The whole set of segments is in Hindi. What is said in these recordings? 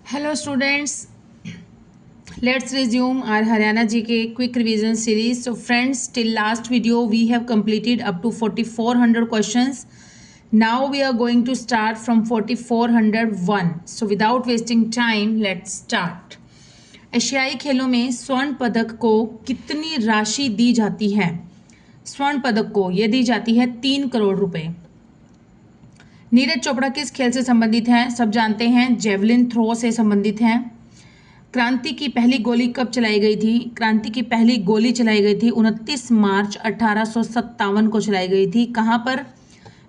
Hello students, let's resume our Haryana GK quick revision series. So friends, till last video we have completed up to 4400 questions. Now we are going to start from 4401. So without wasting time, let's start. एशियाई खेलों में स्वर्ण पदक को कितनी राशि दी जाती है? स्वर्ण पदक को ये दी जाती है 3 करोड़ रुपए। नीरज चोपड़ा किस खेल से संबंधित हैं? सब जानते हैं, जेवलिन थ्रो से संबंधित हैं। क्रांति की पहली गोली कब चलाई गई थी? क्रांति की पहली गोली चलाई गई थी 29 मार्च 1857 को चलाई गई थी। कहाँ पर?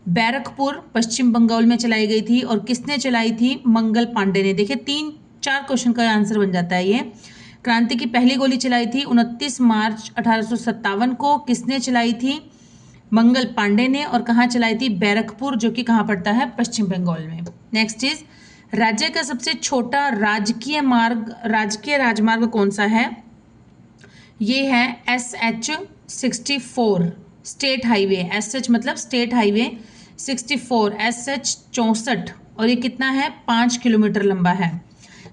बैरकपुर, पश्चिम बंगाल में चलाई गई थी। और किसने चलाई थी? मंगल पांडे ने। देखिए 3-4 क्वेश्चन का आंसर बन जाता है ये। क्रांति की पहली गोली चलाई थी 29 मार्च 1857 को। किसने चलाई थी? मंगल पांडे ने। और कहाँ चलाई थी? बैरकपुर, जो कि कहाँ पड़ता है? पश्चिम बंगाल में। नेक्स्ट इज, राज्य का सबसे छोटा राजकीय राजमार्ग कौन सा है? ये है SH-64 स्टेट हाईवे। SH मतलब स्टेट हाईवे 64, SH 64। और ये कितना है? 5 किलोमीटर लंबा है।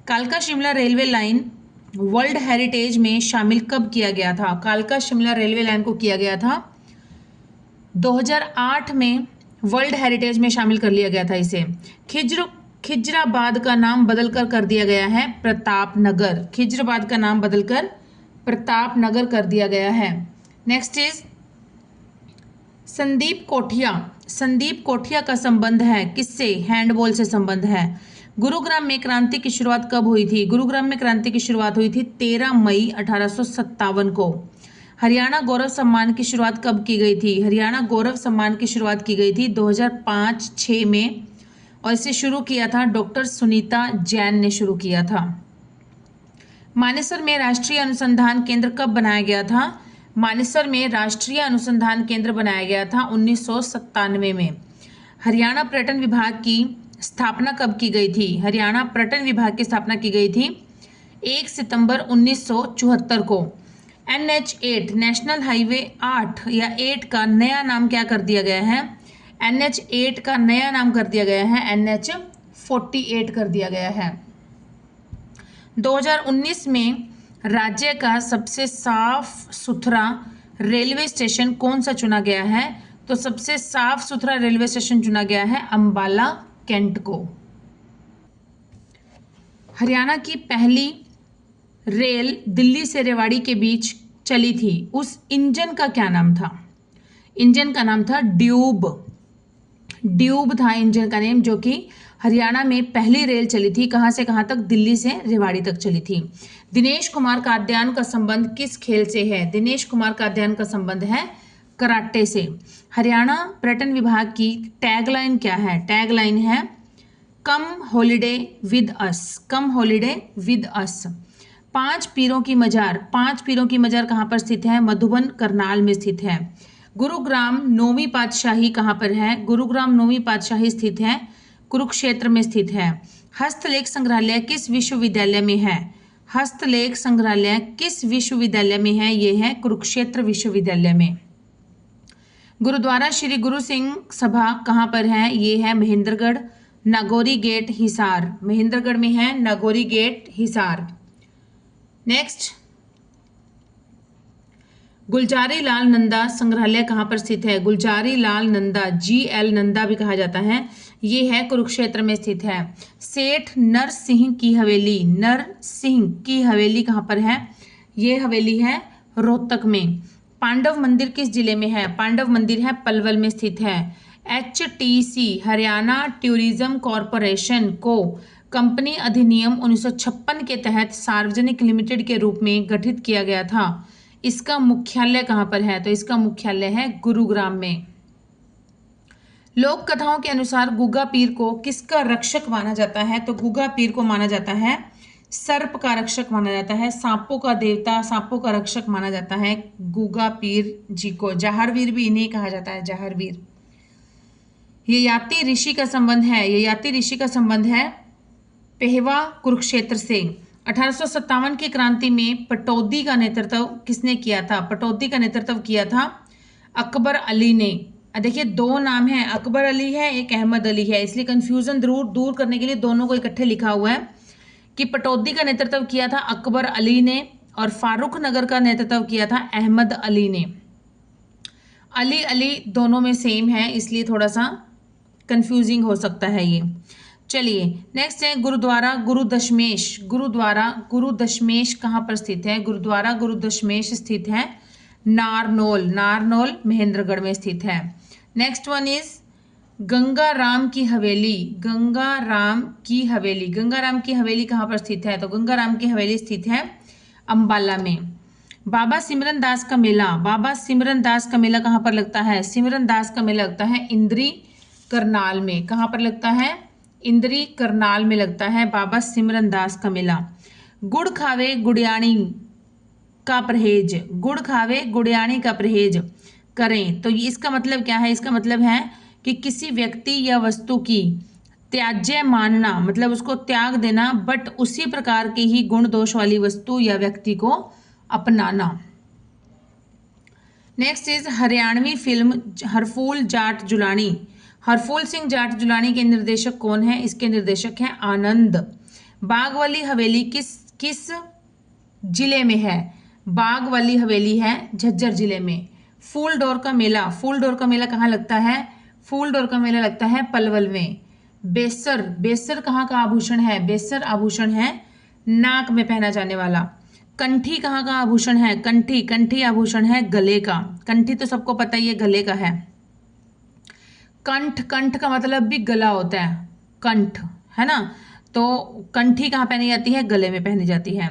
कालका Shimla railway line world heritage में शामिल कब किया गया था? कालका शिमला रेलवे लाइन को किया गया था 2008 में, वर्ल्ड हेरिटेज में शामिल कर लिया गया था इसे। खिजराबाद का नाम बदलकर कर दिया गया है प्रतापनगर। खिजराबाद का नाम बदलकर प्रतापनगर कर दिया गया है। नेक्स्ट इज, संदीप कोठिया का संबंध है किससे? हैंडबॉल से संबंध है। गुरुग्राम में क्रांति की शुरुआत कब हुई थी? गुरुग्राम में क्रांति की शुरुआत हुई थी 13 मई 1857 को। हरियाणा गौरव सम्मान की शुरुआत कब की गई थी? हरियाणा गौरव सम्मान की शुरुआत की गई थी 2005-6 में। और इसे शुरू किया था डॉक्टर सुनीता जैन ने शुरू किया था। मानेसर में राष्ट्रीय अनुसंधान केंद्र कब बनाया गया था? मानेसर में राष्ट्रीय अनुसंधान केंद्र बनाया गया था 1997 में। हरियाणा पर्यटन विभाग की स्थापना कब की गई थी? हरियाणा पर्यटन विभाग की स्थापना की गई थी 1 सितंबर 1974 को। NH8 नेशनल हाईवे 8 या 8 का नया नाम क्या कर दिया गया है? NH8 का नया नाम कर दिया गया है NH48 कर दिया गया है। 2019 में राज्य का सबसे साफ सुथरा रेलवे स्टेशन कौन सा चुना गया है? तो सबसे साफ सुथरा रेलवे स्टेशन चुना गया है अंबाला कैंट को। हरियाणा की पहली रेल दिल्ली से रेवाड़ी के बीच चली थी, उस इंजन का क्या नाम था? इंजन का नाम था ड्यूब था इंजन का नेम, जो कि हरियाणा में पहली रेल चली थी। कहाँ से कहाँ तक? दिल्ली से रेवाड़ी तक चली थी। दिनेश कुमार कात्यायन का संबंध किस खेल से है? दिनेश कुमार कात्यायन का संबंध है कराटे से। हरियाणा पर्यटन विभाग की टैगलाइन क्या है? टैगलाइन है come holiday with us. Come holiday with us. पांच पीरों की मजार कहाँ पर स्थित है? मधुबन करनाल में स्थित है। गुरुग्राम 9वीं पातशाही कहाँ पर है? गुरुग्राम 9वीं पातशाही स्थित है, कुरुक्षेत्र में स्थित है। हस्तलेख संग्रहालय किस विश्वविद्यालय में है? हस्तलेख संग्रहालय किस विश्वविद्यालय में है? ये है कुरुक्षेत्र विश्वविद्यालय में। गुरुद्वारा श्री गुरु सिंह सभा कहाँ पर है? ये है महेंद्रगढ़, नागौरी गेट, हिसार। महेंद्रगढ़ में है नागौरी गेट, हिसार। नेक्स्ट, गुलजारी लाल नंदा संग्रहालय कहाँ पर स्थित है? गुलजारी लाल नंदा, GL नंदा भी कहा जाता है, ये है कुरुक्षेत्र में स्थित है। सेठ नरसिंह की हवेली कहाँ पर है? ये हवेली है रोहतक में। पांडव मंदिर किस जिले में है? पांडव मंदिर है पलवल में स्थित है। HTC हरियाणा टूरिज्म कॉरपोरेशन को कंपनी अधिनियम 1956 के तहत सार्वजनिक लिमिटेड के रूप में गठित किया गया था। इसका मुख्यालय कहाँ पर है? तो इसका मुख्यालय है गुरुग्राम में। लोक कथाओं के अनुसार गुगा पीर को किसका रक्षक माना जाता है? तो गुगा पीर को माना जाता है सर्प का रक्षक माना जाता है, सांपों का देवता, सांपों का रक्षक माना जाता है गुगा पीर जी को। जाहरवीर भी इन्हें कहा जाता है, जाहरवीर। ययाति ऋषि का संबंध है पेहवा कुरुक्षेत्र से। 1857 की क्रांति में पटौदी का नेतृत्व किसने किया था? पटौदी का नेतृत्व किया था अकबर अली ने। देखिए 2 नाम हैं, अकबर अली है, एक अहमद अली है, इसलिए कंफ्यूजन दूर करने के लिए दोनों को इकट्ठे लिखा हुआ है कि पटौदी का नेतृत्व किया था अकबर अली ने और फारूक नगर का नेतृत्व किया था अहमद अली ने। अली अली दोनों में सेम है, इसलिए थोड़ा सा कंफ्यूजिंग हो सकता है ये। चलिए नेक्स्ट है गुरुद्वारा गुरु दशमेश। गुरुद्वारा गुरु दशमेश कहाँ पर स्थित है? गुरुद्वारा गुरु दशमेश स्थित है नारनौल, नारनौल महेंद्रगढ़ में स्थित है। Next one is Ganga Ram की हवेली। गंगा राम की हवेली, गंगा राम की हवेली कहाँ पर स्थित है? तो गंगा राम की हवेली स्थित है अंबाला में। बाबा सिमरन दास का मेला, बाबा सिमरन दास का मेला कहाँ पर लगता है? सिमरन दास का मेला लगता है इंद्री करनाल में। कहाँ पर लगता है? इंद्री करनाल में लगता है बाबा सिमरन दास का मेला। गुड़ खावे गुड़ियानी का परहेज, गुड़ खावे गुड़ियानी का परहेज करें। तो ये इसका मतलब क्या है? इसका मतलब है कि किसी व्यक्ति या वस्तु की त्याज्य मानना, मतलब उसको त्याग देना, बट उसी प्रकार की ही गुण दोष वाली वस्तु या व्यक्ति को अपनाना। Next is Haryanvi film Harphool Jat Julani. Harphool Singh Jat Julani के निर्देशक कौन है? इसके निर्देशक हैं आनंद। बाग वाली हवेली किस जिले में है? बाग वाली हवेली है झज्जर जिले में। फूल डोर का मेला, फूल डोर का मेला कहाँ लगता है? फूल डोर का मेला लगता है पलवल में। बेसर, बेसर कहाँ का आभूषण है? बेसर आभूषण है नाक में पहना जाने वाला। कंठी कहाँ का आभूषण है? कंठी, कंठी आभूषण है गले का। कंठी तो सबको पता ही है गले का है। कंठ, कंठ का मतलब भी गला होता है, कंठ है ना। तो कंठी कहाँ पहनी जाती है? गले में पहनी जाती है।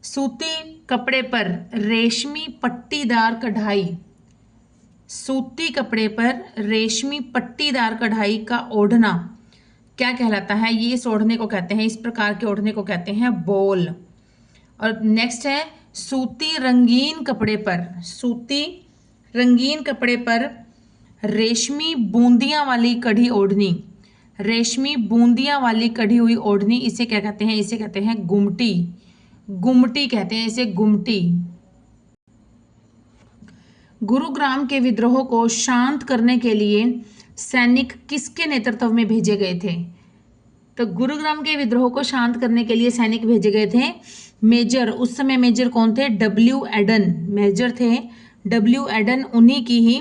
सूती कपड़े पर रेशमी पट्टीदार कढ़ाई, सूती कपड़े पर रेशमी पट्टीदार कढ़ाई का ओढ़ना क्या कहलाता है? ये इस ओढ़ने को कहते हैं, इस प्रकार के ओढ़ने को कहते हैं बोल। और नेक्स्ट है सूती रंगीन कपड़े पर, सूती रंगीन कपड़े पर रेशमी बूंदियां वाली कढ़ी ओढ़नी, रेशमी बूंदियां वाली कढ़ी हुई ओढ़नी, इसे क्या कहते हैं? इसे कहते हैं गुमटी, गुमटी कहते हैं इसे, गुमटी। गुरुग्राम के विद्रोह को शांत करने के लिए सैनिक किसके नेतृत्व में भेजे गए थे? तो गुरुग्राम के विद्रोह को शांत करने के लिए सैनिक भेजे गए थे मेजर, उस समय मेजर कौन थे? डब्ल्यू एडन, मेजर थे डब्ल्यू एडन। उन्हीं की ही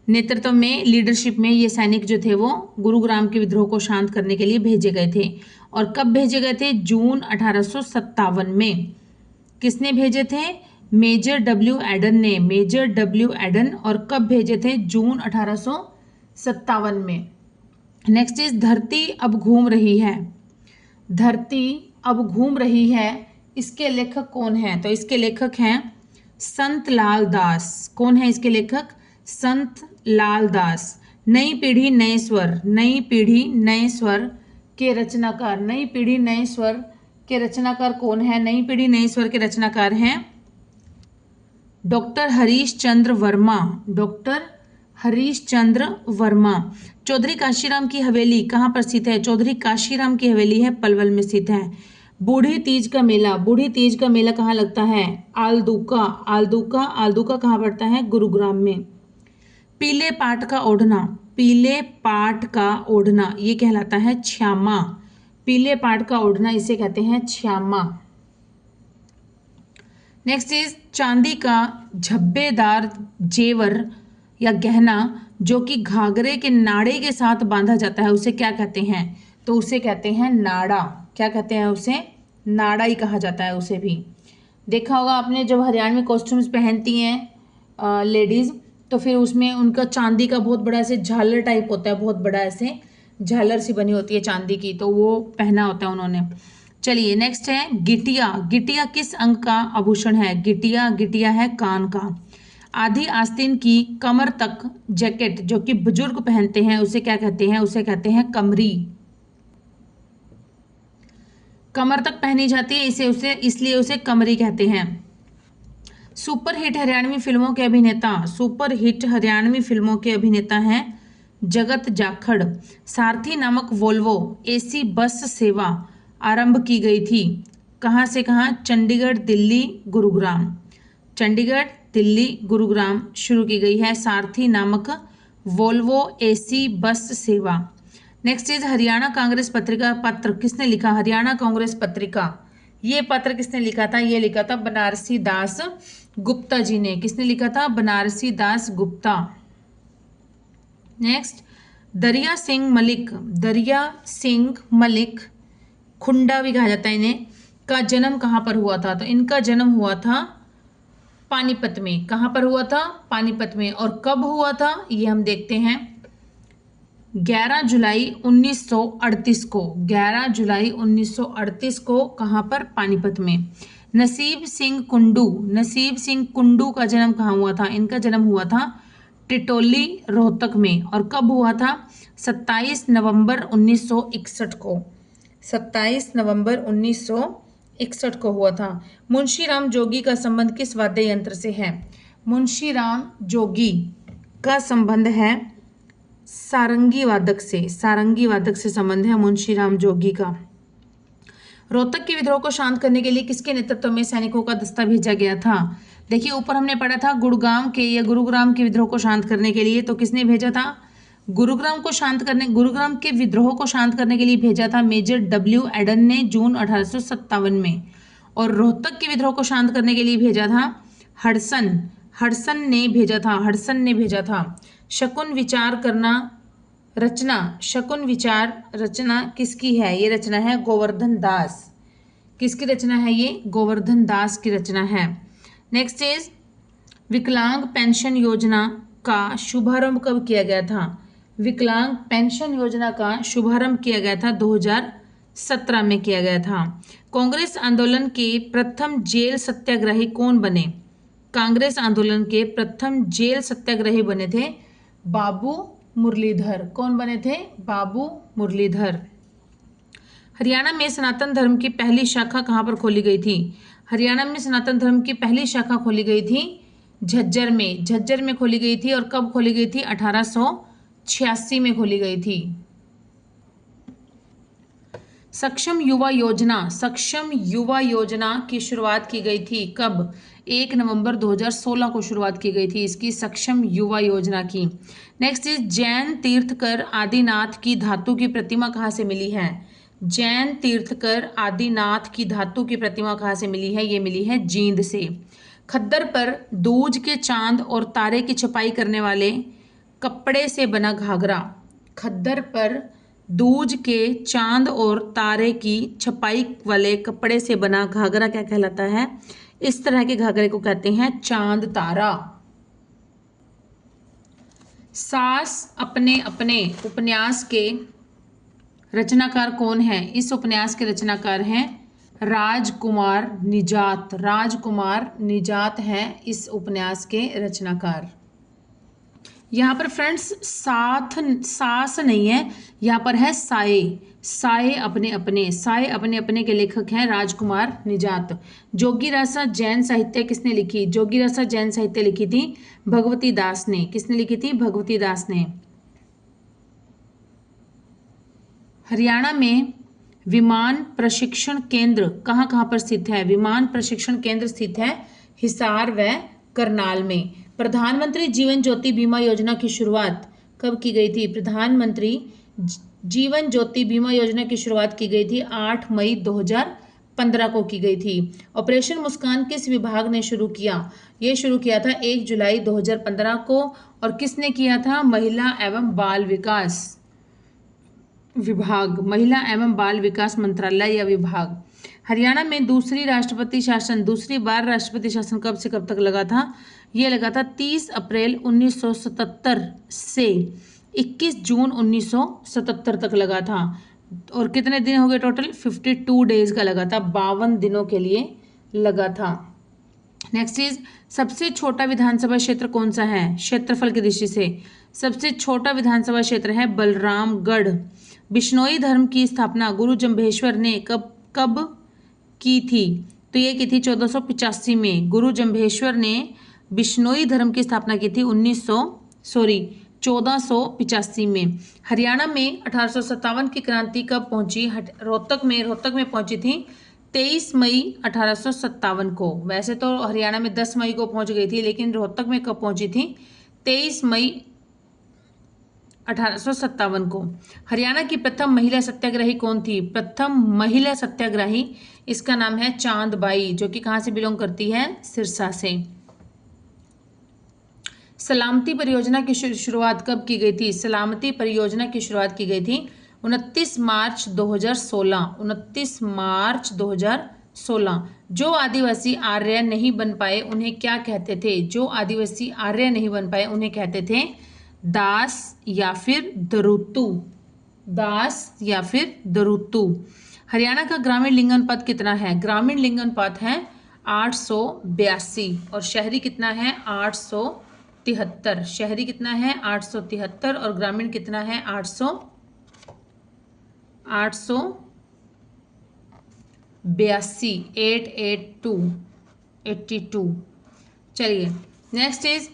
नेतृत्व में, लीडरशिप में ये सैनिक जो थे वो गुरुग्राम के विद्रोह को शांत करने के लिए भेजे गए थे। और कब भेजे गए थे? जून 1857 में। किसने भेजे थे? मेजर डब्ल्यू एडन ने, मेजर डब्ल्यू एडन। और कब भेजे थे? जून 1857 में। नेक्स्ट इज धरती अब घूम रही है। धरती अब घूम रही है, इसके लेखक कौन है? तो इसके लेखक हैं संत लाल दास। कौन है इसके लेखक? संत लाल दास। नई पीढ़ी नए स्वर, नई पीढ़ी नए स्वर के रचनाकार, नई पीढ़ी नए स्वर के रचनाकार कौन है? नई पीढ़ी नए स्वर के रचनाकार हैं डॉक्टर हरीश चंद्र वर्मा, डॉक्टर हरीश चंद्र वर्मा। चौधरी काशीराम की हवेली कहाँ पर स्थित है? चौधरी काशीराम की हवेली है पलवल में स्थित है। बूढ़ी तीज का मेला, बूढ़ी तीज का मेला कहाँ लगता है? आलदूका, आलदूका, आलदूका कहाँ पड़ता है? गुरुग्राम में। पीले पाट का ओढ़ना, पीले पाट का ओढ़ना ये कहलाता है छ्यामा, पीले पाट का ओढ़ना इसे कहते हैं छ्यामा। नेक्स्ट इज चांदी का झब्बेदार जेवर या गहना जो कि घाघरे के नाड़े के साथ बांधा जाता है उसे क्या कहते हैं? तो उसे कहते हैं नाड़ा। क्या कहते हैं उसे? नाड़ा ही कहा जाता है उसे भी। देखा होगा आपने जब हरियाणवी कॉस्ट्यूम्स पहनती हैं लेडीज़, तो फिर उसमें उनका चांदी का बहुत बड़ा ऐसे झालर टाइप होता है, बहुत बड़ा ऐसे झालर सी बनी होती है चांदी की, तो वो पहना होता है उन्होंने। चलिए नेक्स्ट है गिटिया। गिटिया किस अंग का आभूषण है? गिटिया, गिटिया है कान का। आधी आस्तीन की कमर तक जैकेट जो कि बुजुर्ग पहनते हैं उसे क्या कहते हैं? उसे कहते हैं कमरी। कमर तक पहनी जाती है इसलिए उसे कमरी कहते हैं। सुपरहिट हरियाणवी फिल्मों के अभिनेता, सुपरहिट हरियाणवी फिल्मों के अभिनेता हैं जगत जाखड़। सारथी नामक वोल्वो एसी बस सेवा आरंभ की गई थी कहाँ से कहाँ? चंडीगढ़, दिल्ली, गुरुग्राम। चंडीगढ़, दिल्ली, गुरुग्राम शुरू की गई है सारथी नामक वोल्वो एसी बस सेवा। नेक्स्ट इज हरियाणा कांग्रेस पत्रिका पत्र किसने लिखा? हरियाणा कांग्रेस पत्रिका, ये पत्र किसने लिखा था? ये लिखा था बनारसी दास गुप्ता जी ने। किसने लिखा था? बनारसी दास गुप्ता। नेक्स्ट, दरिया सिंह मलिक खुंडा भी कहा जाता है इन्हें, का जन्म कहाँ पर हुआ था? तो इनका जन्म हुआ था पानीपत में। कहाँ पर हुआ था? पानीपत में। और कब हुआ था ये हम देखते हैं, 11 जुलाई 1938 को। 11 जुलाई 1938 को कहाँ पर? पानीपत में। नसीब सिंह कुंडू का जन्म कहाँ हुआ था? इनका जन्म हुआ था टिटोली रोहतक में। और कब हुआ था? 27 नवंबर 1961 को। 27 नवंबर 1961 को हुआ था। मुंशीराम जोगी का संबंध किस वाद्य यंत्र से है? मुंशीराम जोगी का संबंध है सारंगी वादक से। सारंगी वादक से संबंध है मुंशीराम जोगी का। रोहतक के विद्रोह को शांत करने के लिए किसके नेतृत्व में सैनिकों का दस्ता भेजा गया था? देखिए ऊपर हमने पढ़ा था गुरुग्राम के विद्रोह को शांत करने के लिए, तो किसने भेजा था? गुरुग्राम के विद्रोह को शांत करने के लिए भेजा था मेजर डब्ल्यू एडन ने जून 1857 में। और रोहतक के विद्रोह को शांत करने के लिए भेजा था हडसन ने भेजा था। शकुन विचार रचना किसकी है? ये रचना है गोवर्धन दास। किसकी रचना है ये? गोवर्धन दास की रचना है। नेक्स्ट इज विकलांग पेंशन योजना का शुभारंभ कब किया गया था? विकलांग पेंशन योजना का शुभारंभ किया गया था 2017 में किया गया था। कांग्रेस आंदोलन के प्रथम जेल सत्याग्रही कौन बने? कांग्रेस आंदोलन के प्रथम जेल सत्याग्रही बने थे बाबू मुरलीधर। कौन बने थे? बाबू मुरलीधर। हरियाणा में सनातन धर्म की पहली शाखा कहाँ पर खोली गई थी? हरियाणा में सनातन धर्म की पहली शाखा खोली गई थी झज्जर में खोली गई थी। और कब खोली गई थी? 1886 में खोली गई थी। सक्षम युवा योजना की शुरुआत की गई थी कब? 1 नवंबर 2016 को शुरुआत की गई थी इसकी, सक्षम युवा योजना की। नेक्स्ट इज जैन तीर्थकर आदिनाथ की धातु की प्रतिमा कहाँ से मिली है? जैन तीर्थकर आदिनाथ की धातु की प्रतिमा कहाँ से मिली है? ये मिली है जींद से। खद्दर पर दूज के चांद और तारे की छपाई करने वाले कपड़े से बना घाघरा। खद्दर पर दूज के चांद और तारे की छपाई वाले कपड़े से बना घाघरा क्या कहलाता है? इस तरह के घाघरे को कहते हैं चांद तारा। सास अपने अपने उपन्यास के रचनाकार कौन है? इस उपन्यास के रचनाकार हैं राजकुमार निजात हैं इस उपन्यास के रचनाकार। यहाँ पर फ्रेंड्स सास नहीं है, यहाँ पर है साए अपने अपने के लेखक हैं राजकुमार निजात। जोगीरासा जैन साहित्य किसने लिखी? जोगीरासा जैन साहित्य लिखी थी भगवती दास ने। किसने लिखी थी? भगवती दास ने। हरियाणा में विमान प्रशिक्षण केंद्र कहाँ कहाँ पर स्थित है? विमान प्रशिक्षण केंद्र स्थित है हिसार व करनाल में। प्रधानमंत्री जीवन ज्योति बीमा योजना की शुरुआत कब की गई थी? प्रधानमंत्री जीवन ज्योति बीमा योजना की शुरुआत की गई थी 8 मई 2015 को की गई थी। ऑपरेशन मुस्कान किस विभाग ने शुरू किया? ये शुरू किया था 1 जुलाई 2015 को। और किसने किया था? महिला एवं बाल विकास विभाग, महिला एवं बाल विकास मंत्रालय या विभाग। हरियाणा में दूसरी बार राष्ट्रपति शासन कब से कब तक लगा था? ये लगा था 30 अप्रैल 1977 से 21 जून 1977 तक लगा था। और कितने दिन हो गए टोटल? 52 डेज का लगा था, 52 दिनों के लिए लगा था। नेक्स्ट इज सबसे छोटा विधानसभा क्षेत्र कौन सा है? क्षेत्रफल की दृष्टि से सबसे छोटा विधानसभा क्षेत्र है बलरामगढ़। बिश्नोई धर्म की स्थापना गुरु जम्भेश्वर ने कब की थी? तो ये की थी 1485 में। गुरु जम्भेश्वर ने बिश्नोई धर्म की स्थापना की थी 1485 में। हरियाणा में 1857 की क्रांति कब पहुंची? रोहतक में पहुंची थी 23 मई 1857 को। वैसे तो हरियाणा में 10 मई को पहुंच गई थी, लेकिन रोहतक में कब पहुंची थी? 23 मई 1857 को। हरियाणा की प्रथम महिला सत्याग्रही कौन थी? प्रथम महिला सत्याग्रही, इसका नाम है चांदबाई, जो कि कहाँ से बिलोंग करती है? सिरसा से। सलामती परियोजना की शुरुआत कब की गई थी? सलामती परियोजना की शुरुआत की गई थी 29 मार्च 2016। 29 मार्च 2016। जो आदिवासी आर्य नहीं बन पाए उन्हें क्या कहते थे? जो आदिवासी आर्य नहीं बन पाए उन्हें कहते थे दास या फिर दरुतु। दास या फिर दरुतु। हरियाणा का ग्रामीण लिंगानुपात कितना है? ग्रामीण लिंगानुपात है 882 और शहरी कितना है? 873। शहरी कितना है? 873 और ग्रामीण कितना है? 882। 882। चलिए नेक्स्ट इज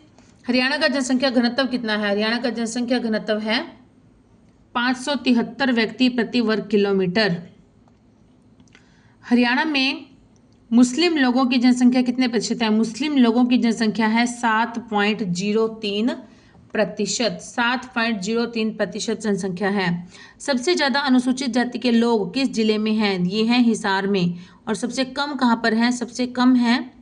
हरियाणा का जनसंख्या घनत्व कितना है? हरियाणा का जनसंख्या घनत्व है 573 व्यक्ति प्रति वर्ग किलोमीटर। हरियाणा में मुस्लिम लोगों की जनसंख्या कितने प्रतिशत है? मुस्लिम लोगों की जनसंख्या है 7.03%। 7.03% जनसंख्या है। सबसे ज़्यादा अनुसूचित जाति के लोग किस जिले में हैं? ये हैं हिसार में। और सबसे कम कहाँ पर हैं? सबसे कम है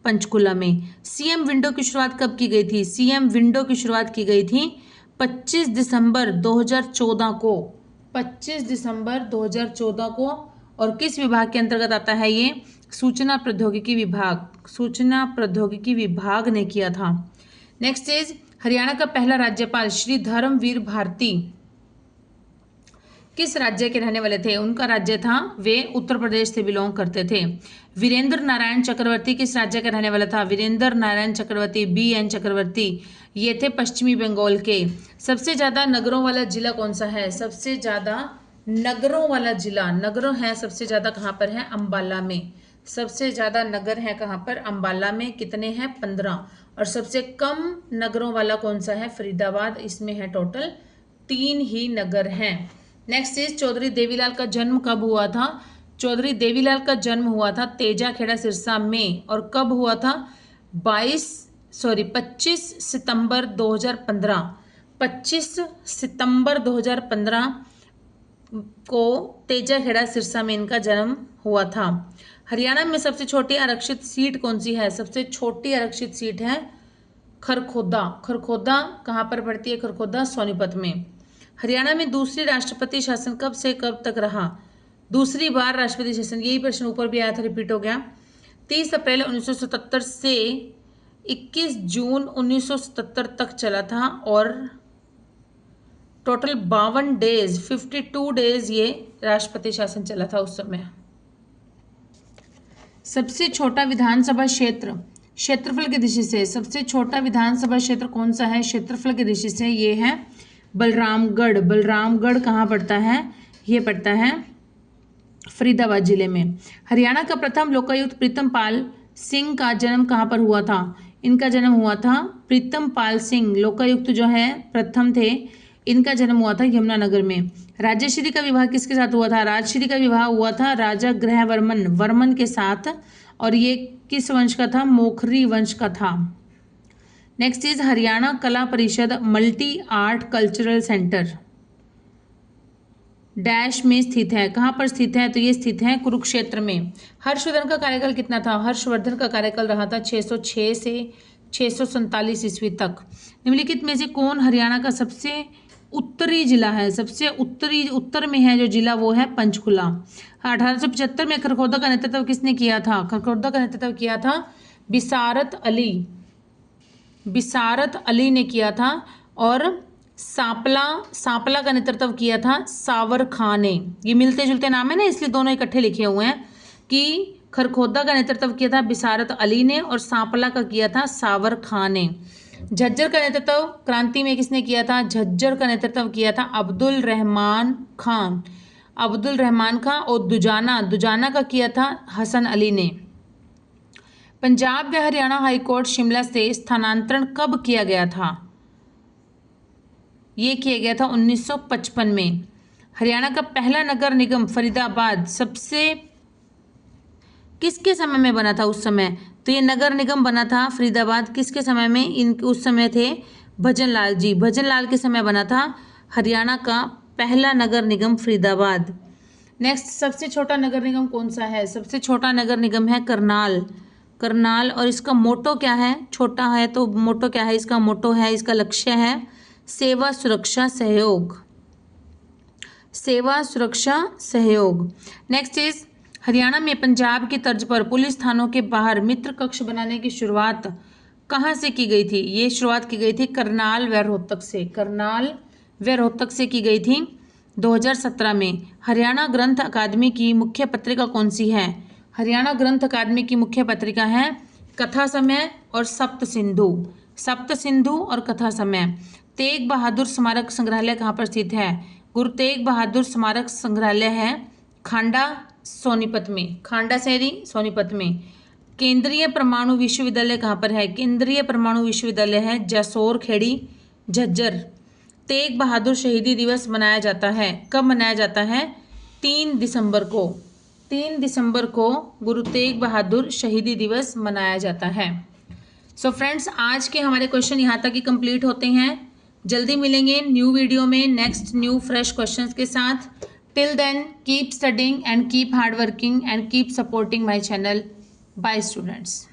पंचकुला में। सीएम विंडो की शुरुआत कब की गई थी? सीएम विंडो की शुरुआत की गई थी 25 दिसंबर 2014 को। 25 दिसंबर 2014 को। और किस विभाग के अंतर्गत आता है ये? सूचना प्रौद्योगिकी विभाग। सूचना प्रौद्योगिकी विभाग ने किया था। नेक्स्ट इज हरियाणा का पहला राज्यपाल श्री धर्मवीर भारती किस राज्य के रहने वाले थे? उनका राज्य था, वे उत्तर प्रदेश से बिलोंग करते थे। वीरेंद्र नारायण चक्रवर्ती किस राज्य का रहने वाला था? वीरेंद्र नारायण चक्रवर्ती, BN चक्रवर्ती, ये थे पश्चिमी बंगाल के। सबसे ज़्यादा नगरों वाला जिला कौन सा है? सबसे ज़्यादा नगरों वाला जिला, नगरों है सबसे ज़्यादा कहाँ पर है? अंबाला में। सबसे ज़्यादा नगर है कहाँ पर? अंबाला में। कितने हैं? 15। और सबसे कम नगरों वाला कौन सा है? फरीदाबाद। इसमें है टोटल 3 ही नगर हैं। नेक्स्ट इज चौधरी देवीलाल का जन्म कब हुआ था? चौधरी देवीलाल का जन्म हुआ था तेजाखेड़ा सिरसा में। और कब हुआ था? 25 सितंबर 2015। 25 सितंबर 2015 को तेजाखेड़ा सिरसा में इनका जन्म हुआ था। हरियाणा में सबसे छोटी आरक्षित सीट कौन सी है? सबसे छोटी आरक्षित सीट है खरखोदा। खरखोदा कहाँ पर पड़ती है? खरखोदा सोनीपत में। हरियाणा में दूसरी राष्ट्रपति शासन कब से कब तक रहा? दूसरी बार राष्ट्रपति शासन, यही प्रश्न ऊपर भी आया था, रिपीट हो गया। 30 अप्रैल 1977 से 21 जून 1977 तक चला था और टोटल 52 डेज, 52 डेज ये राष्ट्रपति शासन चला था उस समय। सबसे छोटा विधानसभा क्षेत्र क्षेत्रफल की दृष्टि से सबसे छोटा विधानसभा क्षेत्र कौन सा है? क्षेत्रफल की दृष्टि से ये है बलरामगढ़। बलरामगढ़ कहाँ पड़ता है? ये पड़ता है फरीदाबाद जिले में। हरियाणा का प्रथम लोकायुक्त प्रीतम पाल सिंह का जन्म कहाँ पर हुआ था? इनका जन्म हुआ था प्रीतम पाल सिंह, लोकायुक्त जो है प्रथम थे, इनका जन्म हुआ था यमुनानगर में। राजश्री का विवाह किसके साथ हुआ था? राजश्री का विवाह हुआ था राजा ग्रहवर्मन वर्मन के साथ। और ये किस वंश का था? मोखरी वंश का था। नेक्स्ट इज हरियाणा कला परिषद multi art cultural centre dash में स्थित है। कहाँ पर स्थित है? तो ये स्थित है कुरुक्षेत्र में। हर्षवर्धन का कार्यकाल कितना था? हर्षवर्धन का कार्यकाल रहा था 606 से 647 ईस्वी तक। निम्नलिखित में से कौन हरियाणा का सबसे उत्तरी जिला है? सबसे उत्तर में है जो जिला वो है पंचकुला। 1875 में खरखोदा का नेतृत्व किसने किया था? खरखोदा का नेतृत्व किया था बिसारत अली। बिसारत अली ने किया था। और सांपला का नेतृत्व किया था सावर खां ने। ये मिलते जुलते नाम है ना, इसलिए दोनों इकट्ठे लिखे हुए हैं कि खरखोदा का नेतृत्व किया था बिसारत अली ने और सांपला का किया था सावर खां ने। झज्जर का नेतृत्व क्रांति में किसने किया था? झज्जर का नेतृत्व किया था अब्दुल रहमान खान। अब्दुल रहमान खान। और दुजाना का किया था हसन अली ने। पंजाब व हरियाणा हाईकोर्ट शिमला से स्थानांतरण कब किया गया था? ये किया गया था 1955 में। हरियाणा का पहला नगर निगम फरीदाबाद सबसे किसके समय में बना था उस समय? तो ये नगर निगम बना था फरीदाबाद किसके समय में? उस समय थे भजन लाल जी। भजन लाल के समय बना था हरियाणा का पहला नगर निगम फरीदाबाद। नेक्स्ट, सबसे छोटा नगर निगम कौन सा है? सबसे छोटा नगर निगम है करनाल। करनाल, और इसका मोटो क्या है? छोटा है तो मोटो क्या है? इसका मोटो है, इसका लक्ष्य है सेवा सुरक्षा सहयोग। सेवा सुरक्षा सहयोग। नेक्स्ट इज, हरियाणा में पंजाब की तर्ज पर पुलिस थानों के बाहर मित्र कक्ष बनाने की शुरुआत कहाँ से की गई थी? ये शुरुआत की गई थी करनाल व रोहतक से। करनाल व रोहतक से की गई थी 2017 में। हरियाणा ग्रंथ अकादमी की मुख्य पत्रिका कौन सी है? हरियाणा ग्रंथ अकादमी की मुख्य पत्रिका है कथा समय और सप्त सिंधु। सप्त सिंधु और कथा समय। तेग बहादुर स्मारक संग्रहालय कहाँ पर स्थित है? गुरु तेग बहादुर स्मारक संग्रहालय है खांडा सोनीपत में। खांडा शहरी सोनीपत में। केंद्रीय परमाणु विश्वविद्यालय कहाँ पर है? केंद्रीय परमाणु विश्वविद्यालय है जसोर खेड़ी झज्जर। तेग बहादुर शहीदी दिवस मनाया जाता है, कब मनाया जाता है? 3 दिसंबर को। 3 दिसंबर को गुरु तेग बहादुर शहीदी दिवस मनाया जाता है। सो फ्रेंड्स, आज के हमारे क्वेश्चन यहाँ तक ही कंप्लीट होते हैं। जल्दी मिलेंगे न्यू वीडियो में नेक्स्ट न्यू फ्रेश क्वेश्चंस के साथ। Till then keep studying and keep hard working and keep supporting my channel. Bye students.